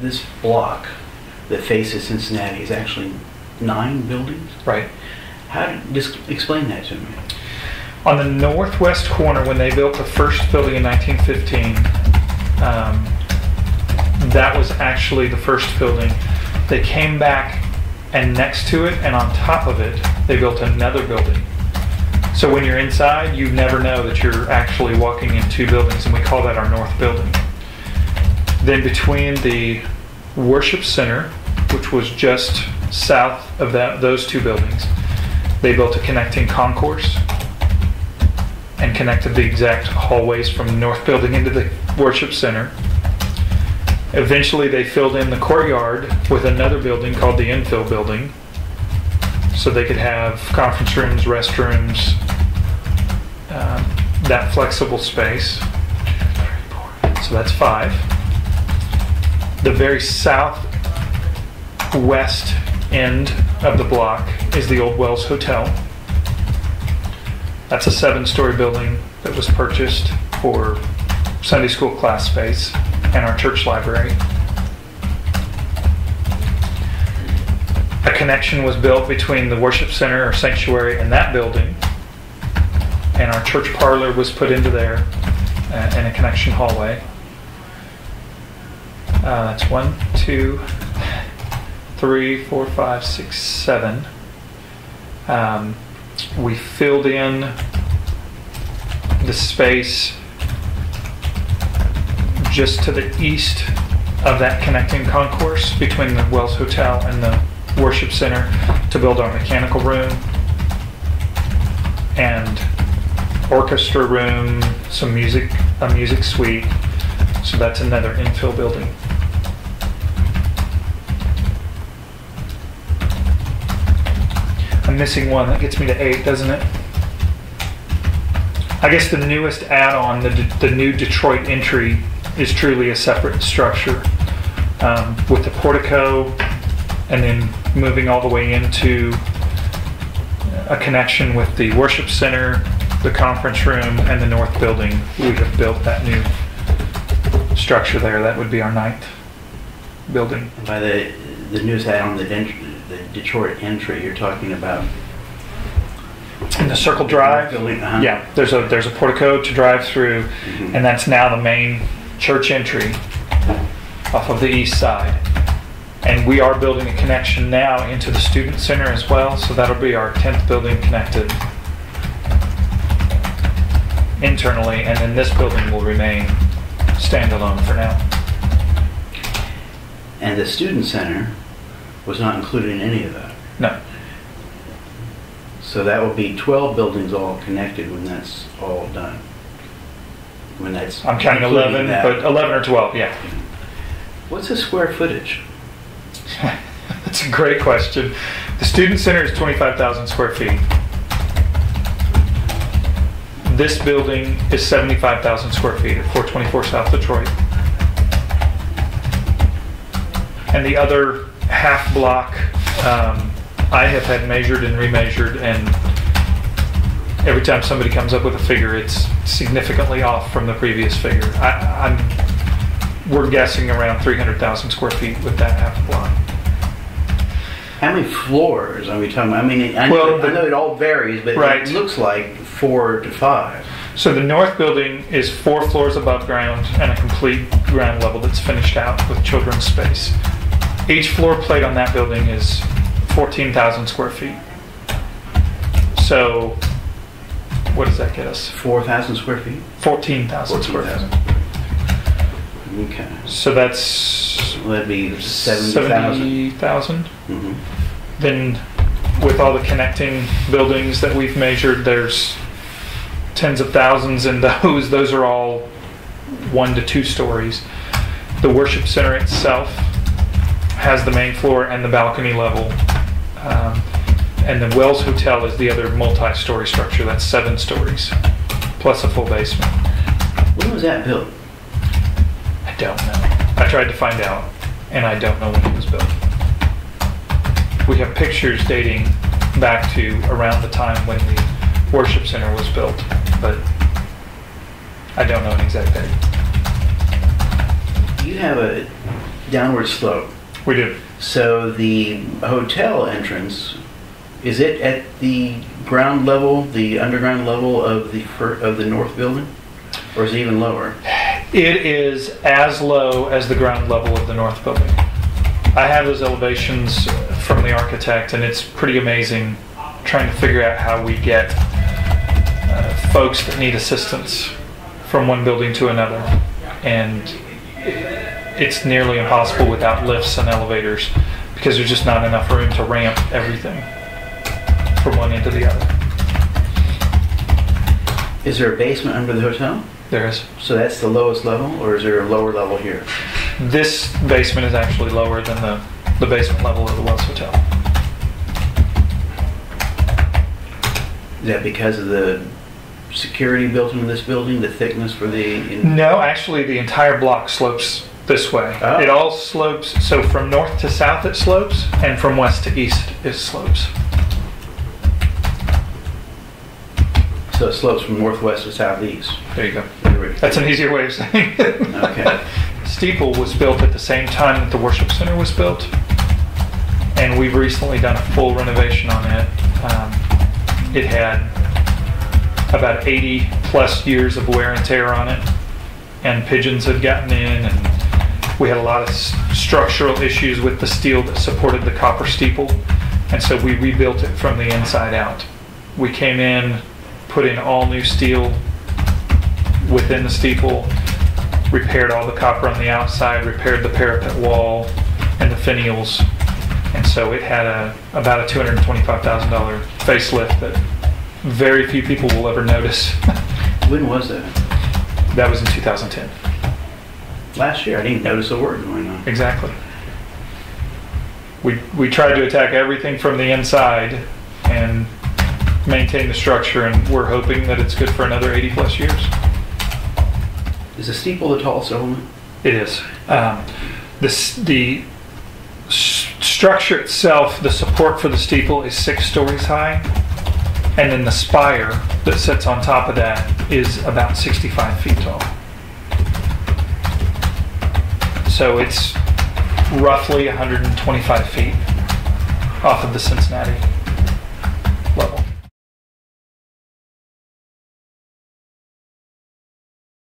this block that faces Cincinnati is actually 9 buildings? Right. Just explain that to me. On the northwest corner, when they built the first building in 1915, that was actually the first building. They came back, and next to it and on top of it, they built another building. So when you're inside, you never know that you're actually walking in 2 buildings, and we call that our north building. Then between the worship center, which was just south of those 2 buildings, they built a connecting concourse and connected the exact hallways from the north building into the worship center. Eventually they filled in the courtyard with another building called the infill building, so they could have conference rooms, restrooms, that flexible space. So that's 5. The very southwest end of the block is the old Wells Hotel. That's a 7-story building that was purchased for Sunday school class space and our church library. A connection was built between the worship center or sanctuary and that building, and our church parlor was put into there, and a connection hallway. That's 1, 2, 3, 4, 5, 6, 7. We filled in the space just to the east of that connecting concourse between the Wells Hotel and the worship center to build our mechanical room and orchestra room, a music suite. So that's another infill building. I'm missing one. That gets me to 8, doesn't it? I guess the newest add-on, the new Detroit entry, is truly a separate structure with the portico, and then moving all the way into a connection with the worship center, the conference room, and the north building. We have built that new structure there. That would be our 9th building. And by the newest add-on, the Detroit entry, you're talking about in the Circle Drive. Building, Yeah, there's a portico to drive through, and that's now the main church entry off of the east side. And we are building a connection now into the student center as well, so that'll be our 10th building connected internally, and then this building will remain standalone for now. And the student center was not included in any of that. No. So that will be 12 buildings all connected when that's all done. When that's I'm counting 11, but 11 or 12, yeah. What's the square footage? That's a great question. The student center is 25,000 square feet. This building is 75,000 square feet at 424 South Detroit. And the other half block I have had measured and remeasured, and every time somebody comes up with a figure, it's significantly off from the previous figure. We're guessing around 300,000 square feet with that half block. How many floors are we talking about? I mean, I know it all varies, but right. It looks like 4 to 5. So the north building is 4 floors above ground and a complete ground level that's finished out with children's space. Each floor plate on that building is 14,000 square feet. So what does that get us? 4,000 square feet? 14,000 square feet. Okay. So that's... Well, that'd be 70,000. Mm-hmm. Then with all the connecting buildings that we've measured, there's tens of thousands in those. Those are all 1 to 2 stories. The worship center itself has the main floor and the balcony level. And the Wells Hotel is the other multi-story structure. That's 7 stories, plus a full basement. When was that built? I don't know. I tried to find out, and I don't know when it was built. We have pictures dating back to around the time when the worship center was built, but I don't know an exact date. You have downward slope. We do. So the hotel entrance, is it at the ground level, the underground level of the north building, or is it even lower? It is as low as the ground level of the north building. I have those elevations from the architect, and it's pretty amazing trying to figure out how we get folks that need assistance from one building to another. And it's nearly impossible without lifts and elevators because there's just not enough room to ramp everything from one end to the other. Is there a basement under the hotel? There is. So that's the lowest level, or is there a lower level here? This basement is actually lower than the basement level of the Wells Hotel. Is that because of the security built into this building, the thickness for the... No, actually the entire block slopes this way. Oh. It all slopes, so from north to south it slopes, and from west to east it slopes. So it slopes from northwest to southeast. There you go. That's an easier way of saying it. Okay. Steeple was built at the same time that the worship center was built, and we've recently done a full renovation on it. It had about 80 plus years of wear and tear on it, and pigeons had gotten in, and we had a lot of structural issues with the steel that supported the copper steeple, and so we rebuilt it from the inside out. We came in, put in all new steel within the steeple, repaired all the copper on the outside, repaired the parapet wall and the finials, and so it had about a $225,000 facelift that very few people will ever notice. When was that? That was in 2010. Last year. I didn't notice a word going on. Exactly. We tried to attack everything from the inside and maintain the structure, and we're hoping that it's good for another 80 plus years. Is the steeple the tallest element? It is. The structure itself, the support for the steeple is 6 stories high, and then the spire that sits on top of that is about 65 feet tall. So it's roughly 125 feet off of the Cincinnati.